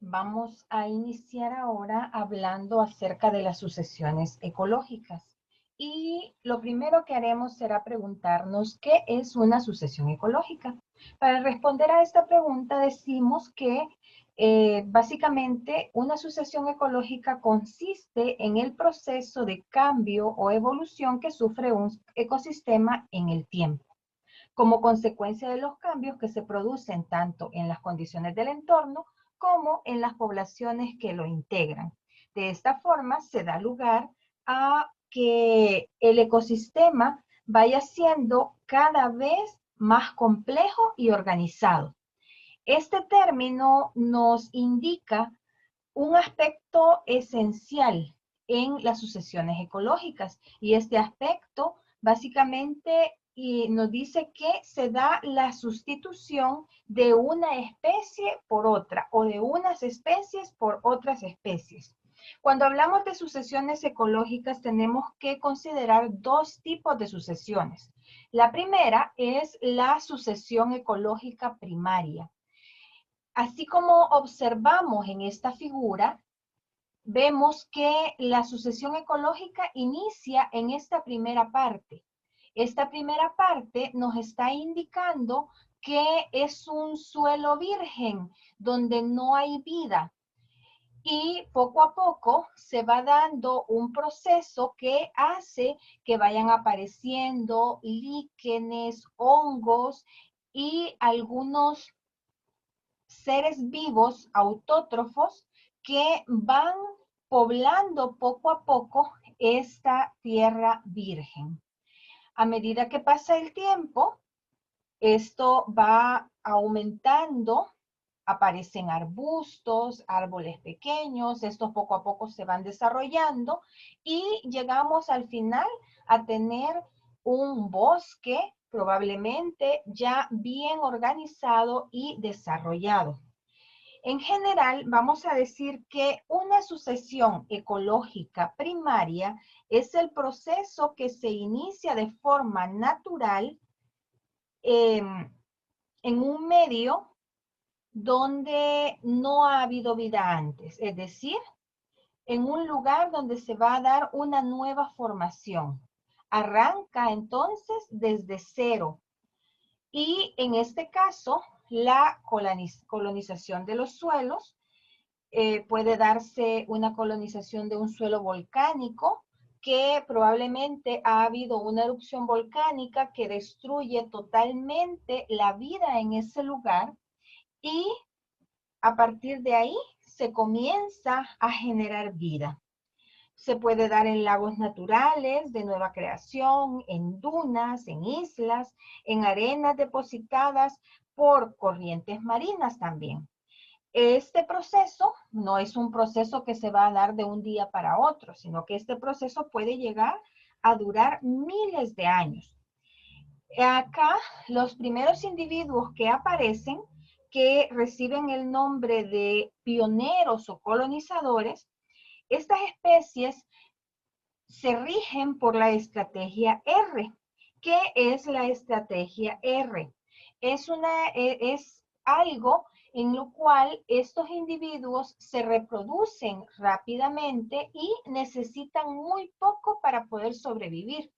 Vamos a iniciar ahora hablando acerca de las sucesiones ecológicas. Y lo primero que haremos será preguntarnos qué es una sucesión ecológica. Para responder a esta pregunta decimos que básicamente una sucesión ecológica consiste en el proceso de cambio o evolución que sufre un ecosistema en el tiempo como consecuencia de los cambios que se producen tanto en las condiciones del entorno como en las poblaciones que lo integran. De esta forma se da lugar a que el ecosistema vaya siendo cada vez más complejo y organizado. Este término nos indica un aspecto esencial en las sucesiones ecológicas y este aspecto básicamente nos dice que se da la sustitución de una especie por otra o de unas especies por otras especies. Cuando hablamos de sucesiones ecológicas tenemos que considerar dos tipos de sucesiones. La primera es la sucesión ecológica primaria. Así como observamos en esta figura, vemos que la sucesión ecológica inicia en esta primera parte. Esta primera parte nos está indicando que es un suelo virgen donde no hay vida y poco a poco se va dando un proceso que hace que vayan apareciendo líquenes, hongos y algunos seres vivos autótrofos que van poblando poco a poco esta tierra virgen. A medida que pasa el tiempo, esto va aumentando, aparecen arbustos, árboles pequeños, estos poco a poco se van desarrollando y llegamos al final a tener un bosque probablemente ya bien organizado y desarrollado. En general, vamos a decir que una sucesión ecológica primaria es el proceso que se inicia de forma natural eh, en un medio donde no ha habido vida antes, es decir, en un lugar donde se va a dar una nueva formación. Arranca entonces desde cero y en este caso la colonización de los suelos puede darse una colonización de un suelo volcánico que probablemente ha habido una erupción volcánica que destruye totalmente la vida en ese lugar y a partir de ahí se comienza a generar vida. Se puede dar en lagos naturales de nueva creación, en dunas, en islas, en arenas depositadas por corrientes marinas también. Este proceso no es un proceso que se va a dar de un día para otro, sino que este proceso puede llegar a durar miles de años. Acá, los primeros individuos que aparecen, que reciben el nombre de pioneros o colonizadores, estas especies se rigen por la estrategia R. ¿Qué es la estrategia R? Es algo en lo cual estos individuos se reproducen rápidamente y necesitan muy poco para poder sobrevivir.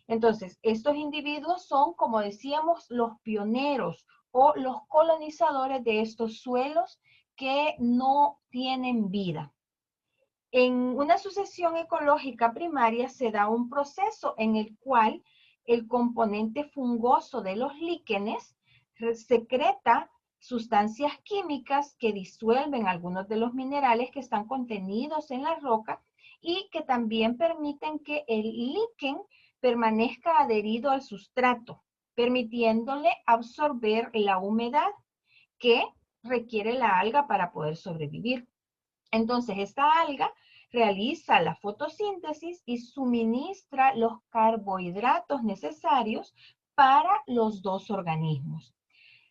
Entonces, estos individuos son, como decíamos, los pioneros o los colonizadores de estos suelos que no tienen vida. En una sucesión ecológica primaria se da un proceso en el cual el componente fungoso de los líquenes secreta sustancias químicas que disuelven algunos de los minerales que están contenidos en la roca y que también permiten que el líquen permanezca adherido al sustrato, permitiéndole absorber la humedad que requiere la alga para poder sobrevivir. Entonces, esta alga realiza la fotosíntesis y suministra los carbohidratos necesarios para los dos organismos.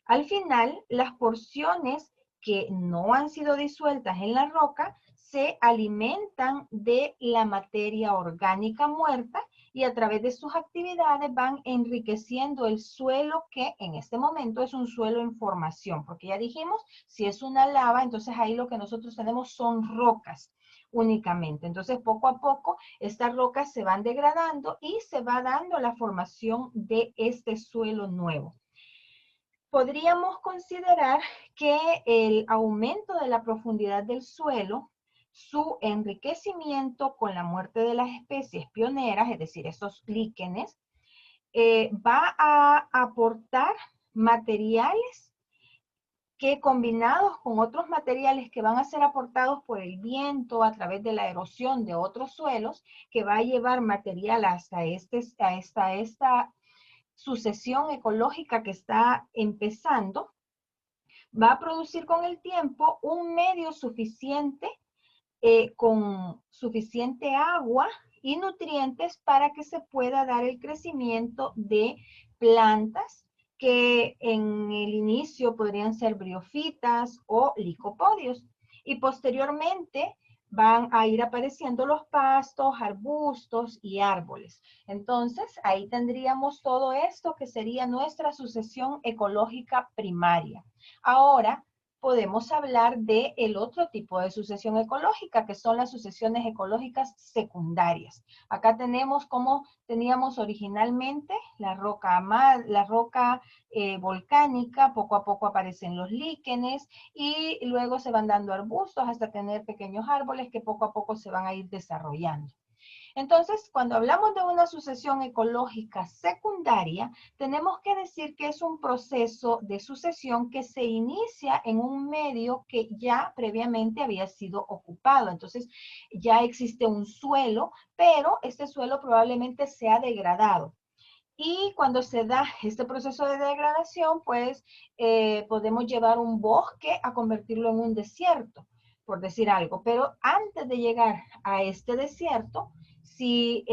Al final, las porciones que no han sido disueltas en la roca se alimentan de la materia orgánica muerta y a través de sus actividades van enriqueciendo el suelo que en este momento es un suelo en formación, porque ya dijimos, si es una lava, entonces ahí lo que nosotros tenemos son rocas únicamente. Entonces, poco a poco, estas rocas se van degradando y se va dando la formación de este suelo nuevo. Podríamos considerar que el aumento de la profundidad del suelo, su enriquecimiento con la muerte de las especies pioneras, es decir, esos líquenes, va a aportar materiales que combinados con otros materiales que van a ser aportados por el viento a través de la erosión de otros suelos, que va a llevar material hasta esta sucesión ecológica que está empezando, va a producir con el tiempo un medio suficiente, con suficiente agua y nutrientes para que se pueda dar el crecimiento de plantas que en el inicio podrían ser briofitas o licopodios. Y posteriormente van a ir apareciendo los pastos, arbustos y árboles. Entonces, ahí tendríamos todo esto que sería nuestra sucesión ecológica primaria. Ahora, podemos hablar de el otro tipo de sucesión ecológica, que son las sucesiones ecológicas secundarias. Acá tenemos como teníamos originalmente la roca volcánica, poco a poco aparecen los líquenes y luego se van dando arbustos hasta tener pequeños árboles que poco a poco se van a ir desarrollando. Entonces, cuando hablamos de una sucesión ecológica secundaria, tenemos que decir que es un proceso de sucesión que se inicia en un medio que ya previamente había sido ocupado. Entonces, ya existe un suelo, pero este suelo probablemente se ha degradado. Y cuando se da este proceso de degradación, pues podemos llevar un bosque a convertirlo en un desierto, por decir algo. Pero antes de llegar a este desierto, si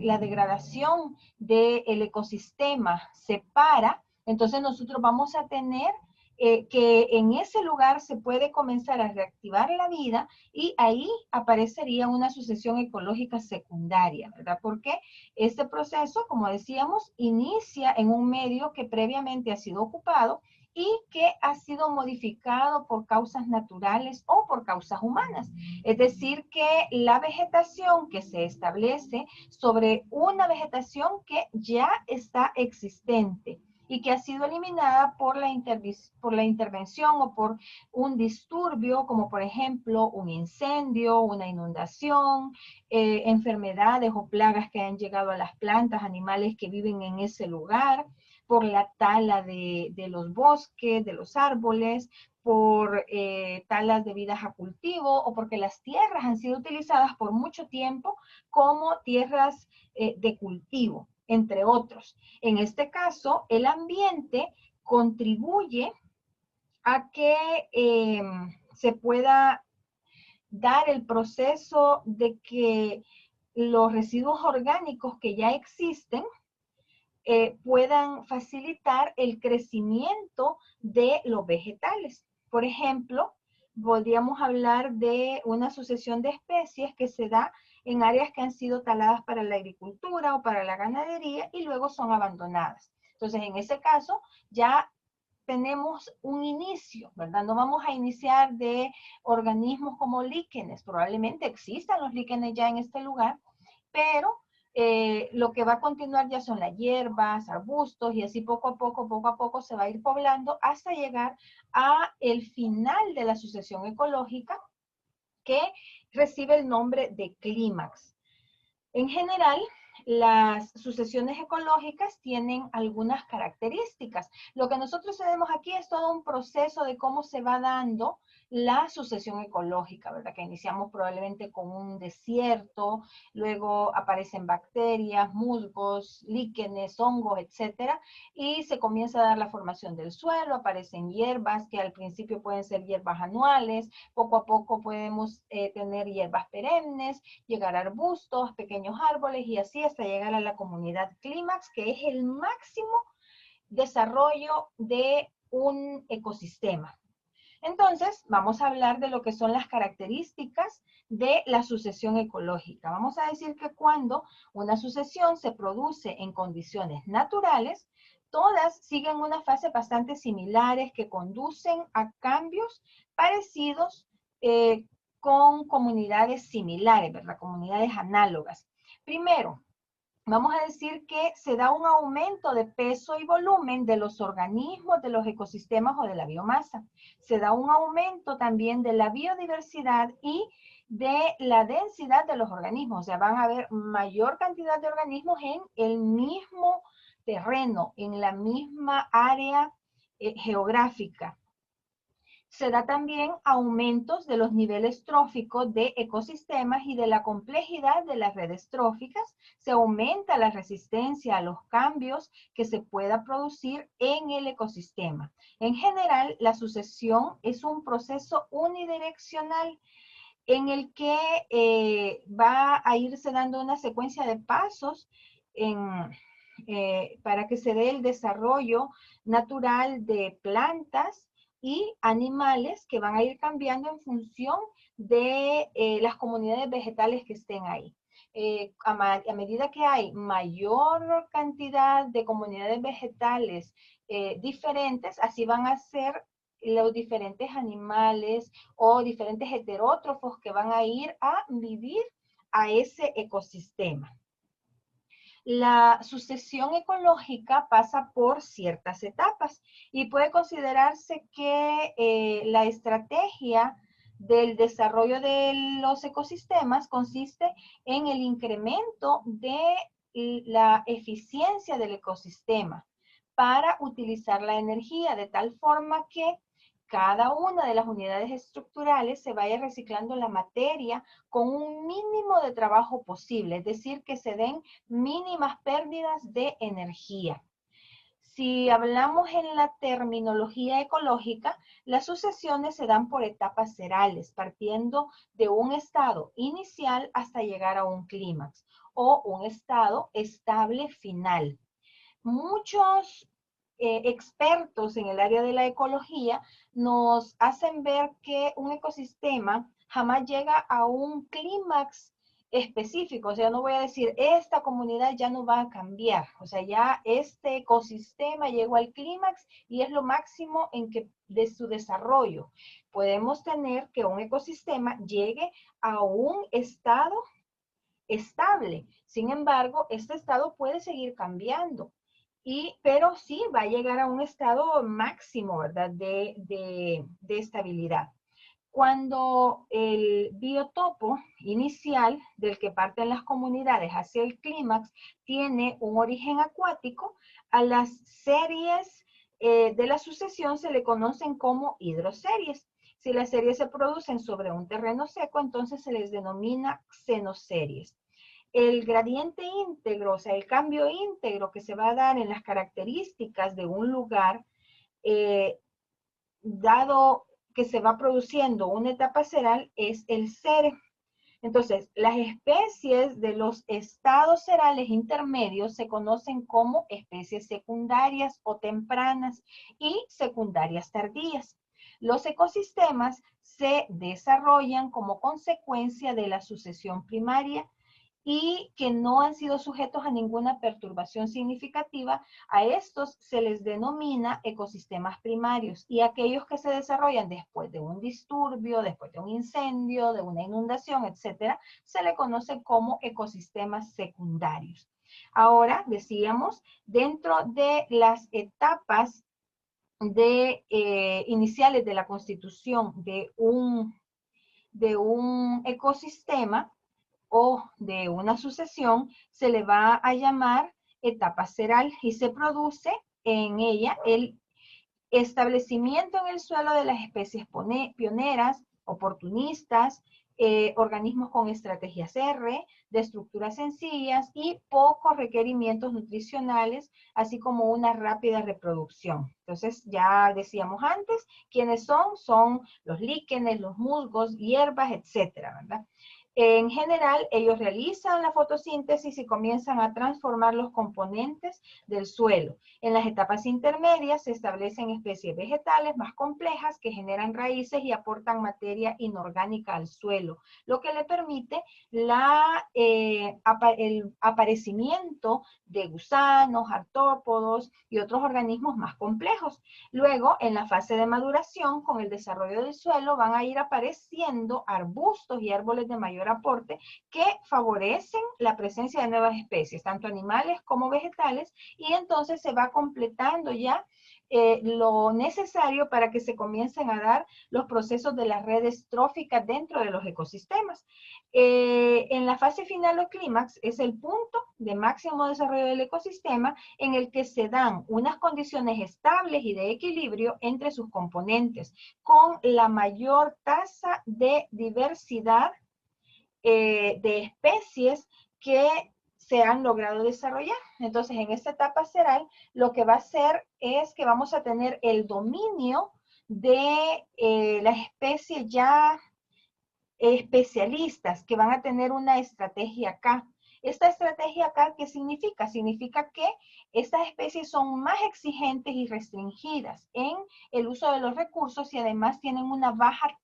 la degradación del ecosistema se para, entonces nosotros vamos a tener que en ese lugar se puede comenzar a reactivar la vida y ahí aparecería una sucesión ecológica secundaria, ¿verdad? Porque este proceso, como decíamos, inicia en un medio que previamente ha sido ocupado y que ha sido modificado por causas naturales o por causas humanas. Es decir, que la vegetación que se establece sobre una vegetación que ya está existente y que ha sido eliminada por la intervención o por un disturbio, como por ejemplo un incendio, una inundación, enfermedades o plagas que han llegado a las plantas, animales que viven en ese lugar, por la tala de los bosques, de los árboles, por talas debidas a cultivo o porque las tierras han sido utilizadas por mucho tiempo como tierras de cultivo, entre otros. En este caso, el ambiente contribuye a que se pueda dar el proceso de que los residuos orgánicos que ya existen puedan facilitar el crecimiento de los vegetales. Por ejemplo, podríamos hablar de una sucesión de especies que se da en áreas que han sido taladas para la agricultura o para la ganadería y luego son abandonadas. Entonces, en ese caso, ya tenemos un inicio, ¿verdad? No vamos a iniciar de organismos como líquenes. Probablemente existan los líquenes ya en este lugar, pero lo que va a continuar ya son las hierbas, arbustos, y así poco a poco se va a ir poblando hasta llegar a el final de la sucesión ecológica que recibe el nombre de clímax. En general, las sucesiones ecológicas tienen algunas características. Lo que nosotros tenemos aquí es todo un proceso de cómo se va dando la sucesión ecológica, ¿verdad? Que iniciamos probablemente con un desierto, luego aparecen bacterias, musgos, líquenes, hongos, etcétera, y se comienza a dar la formación del suelo, aparecen hierbas que al principio pueden ser hierbas anuales, poco a poco podemos tener hierbas perennes, llegar a arbustos, pequeños árboles y así hasta llegar a la comunidad clímax, que es el máximo desarrollo de un ecosistema. Entonces, vamos a hablar de lo que son las características de la sucesión ecológica. Vamos a decir que cuando una sucesión se produce en condiciones naturales, todas siguen una fase bastante similares que conducen a cambios parecidos con comunidades similares, ¿verdad? Comunidades análogas. Primero, vamos a decir que se da un aumento de peso y volumen de los organismos, de los ecosistemas o de la biomasa. Se da un aumento también de la biodiversidad y de la densidad de los organismos. O sea, van a haber mayor cantidad de organismos en el mismo terreno, en la misma área geográfica. Se da también aumentos de los niveles tróficos de ecosistemas y de la complejidad de las redes tróficas. Se aumenta la resistencia a los cambios que se pueda producir en el ecosistema. En general, la sucesión es un proceso unidireccional en el que va a irse dando una secuencia de pasos para que se dé el desarrollo natural de plantas y animales que van a ir cambiando en función de las comunidades vegetales que estén ahí. A medida que hay mayor cantidad de comunidades vegetales diferentes, así van a ser los diferentes animales o diferentes heterótrofos que van a ir a vivir a ese ecosistema. La sucesión ecológica pasa por ciertas etapas y puede considerarse que la estrategia del desarrollo de los ecosistemas consiste en el incremento de la eficiencia del ecosistema para utilizar la energía de tal forma que cada una de las unidades estructurales se vaya reciclando la materia con un mínimo de trabajo posible, es decir, que se den mínimas pérdidas de energía. Si hablamos en la terminología ecológica, las sucesiones se dan por etapas serales, partiendo de un estado inicial hasta llegar a un clímax o un estado estable final. Muchos expertos en el área de la ecología nos hacen ver que un ecosistema jamás llega a un clímax específico. O sea, no voy a decir, esta comunidad ya no va a cambiar. O sea, ya este ecosistema llegó al clímax y es lo máximo de su desarrollo. Podemos tener que un ecosistema llegue a un estado estable. Sin embargo, este estado puede seguir cambiando. Pero sí va a llegar a un estado máximo, ¿verdad? De estabilidad. Cuando el biotopo inicial del que parten las comunidades hacia el clímax tiene un origen acuático, a las series de la sucesión se le conocen como hidroseries. Si las series se producen sobre un terreno seco, entonces se les denomina xenoseries. El gradiente íntegro, o sea, el cambio íntegro que se va a dar en las características de un lugar, dado que se va produciendo una etapa seral, es el ser. Entonces, las especies de los estados serales intermedios se conocen como especies secundarias o tempranas y secundarias tardías. Los ecosistemas se desarrollan como consecuencia de la sucesión primaria y que no han sido sujetos a ninguna perturbación significativa. A estos se les denomina ecosistemas primarios, y aquellos que se desarrollan después de un disturbio, después de un incendio, de una inundación, etcétera, se le conoce como ecosistemas secundarios. Ahora, decíamos, dentro de las etapas iniciales de la constitución de un ecosistema o de una sucesión, se le va a llamar etapa seral y se produce en ella el establecimiento en el suelo de las especies pioneras, oportunistas, organismos con estrategias R, de estructuras sencillas y pocos requerimientos nutricionales, así como una rápida reproducción. Entonces, ya decíamos antes, ¿quiénes son? Son los líquenes, los musgos, hierbas, etcétera, ¿verdad? En general, ellos realizan la fotosíntesis y comienzan a transformar los componentes del suelo. En las etapas intermedias se establecen especies vegetales más complejas que generan raíces y aportan materia inorgánica al suelo, lo que le permite el aparecimiento de gusanos, artrópodos y otros organismos más complejos. Luego, en la fase de maduración, con el desarrollo del suelo, van a ir apareciendo arbustos y árboles de mayor aporte que favorecen la presencia de nuevas especies, tanto animales como vegetales, y entonces se va completando ya lo necesario para que se comiencen a dar los procesos de las redes tróficas dentro de los ecosistemas. En la fase final o clímax es el punto de máximo desarrollo del ecosistema en el que se dan unas condiciones estables y de equilibrio entre sus componentes, con la mayor tasa de diversidad de especies que se han logrado desarrollar. Entonces, en esta etapa ceral, lo que va a hacer es que vamos a tener el dominio de las especies ya especialistas que van a tener una estrategia acá. Esta estrategia acá, ¿qué significa? Significa que estas especies son más exigentes y restringidas en el uso de los recursos y además tienen una baja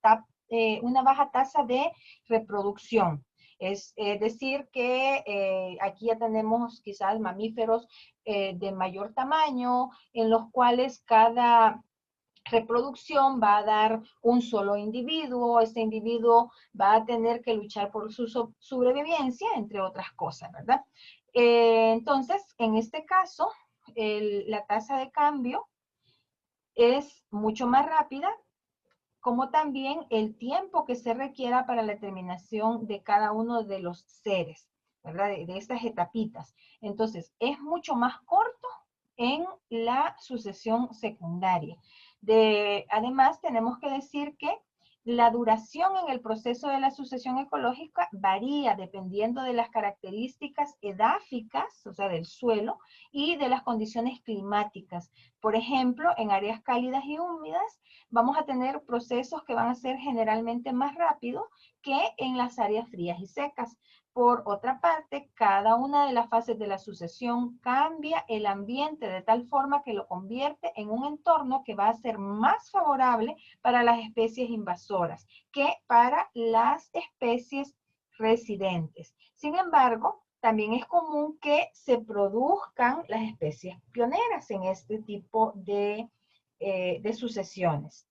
tasa de reproducción. Es decir que aquí ya tenemos quizás mamíferos de mayor tamaño, en los cuales cada reproducción va a dar un solo individuo, este individuo va a tener que luchar por su sobrevivencia, entre otras cosas, ¿verdad? Entonces, en este caso, la tasa de cambio es mucho más rápida, como también el tiempo que se requiera para la terminación de cada uno de los seres, ¿verdad? De estas etapitas. Entonces, es mucho más corto en la sucesión secundaria. Además, tenemos que decir que la duración en el proceso de la sucesión ecológica varía dependiendo de las características edáficas, o sea, del suelo, y de las condiciones climáticas. Por ejemplo, en áreas cálidas y húmedas, vamos a tener procesos que van a ser generalmente más rápidos que en las áreas frías y secas. Por otra parte, cada una de las fases de la sucesión cambia el ambiente de tal forma que lo convierte en un entorno que va a ser más favorable para las especies invasoras que para las especies residentes. Sin embargo, también es común que se produzcan las especies pioneras en este tipo de sucesiones.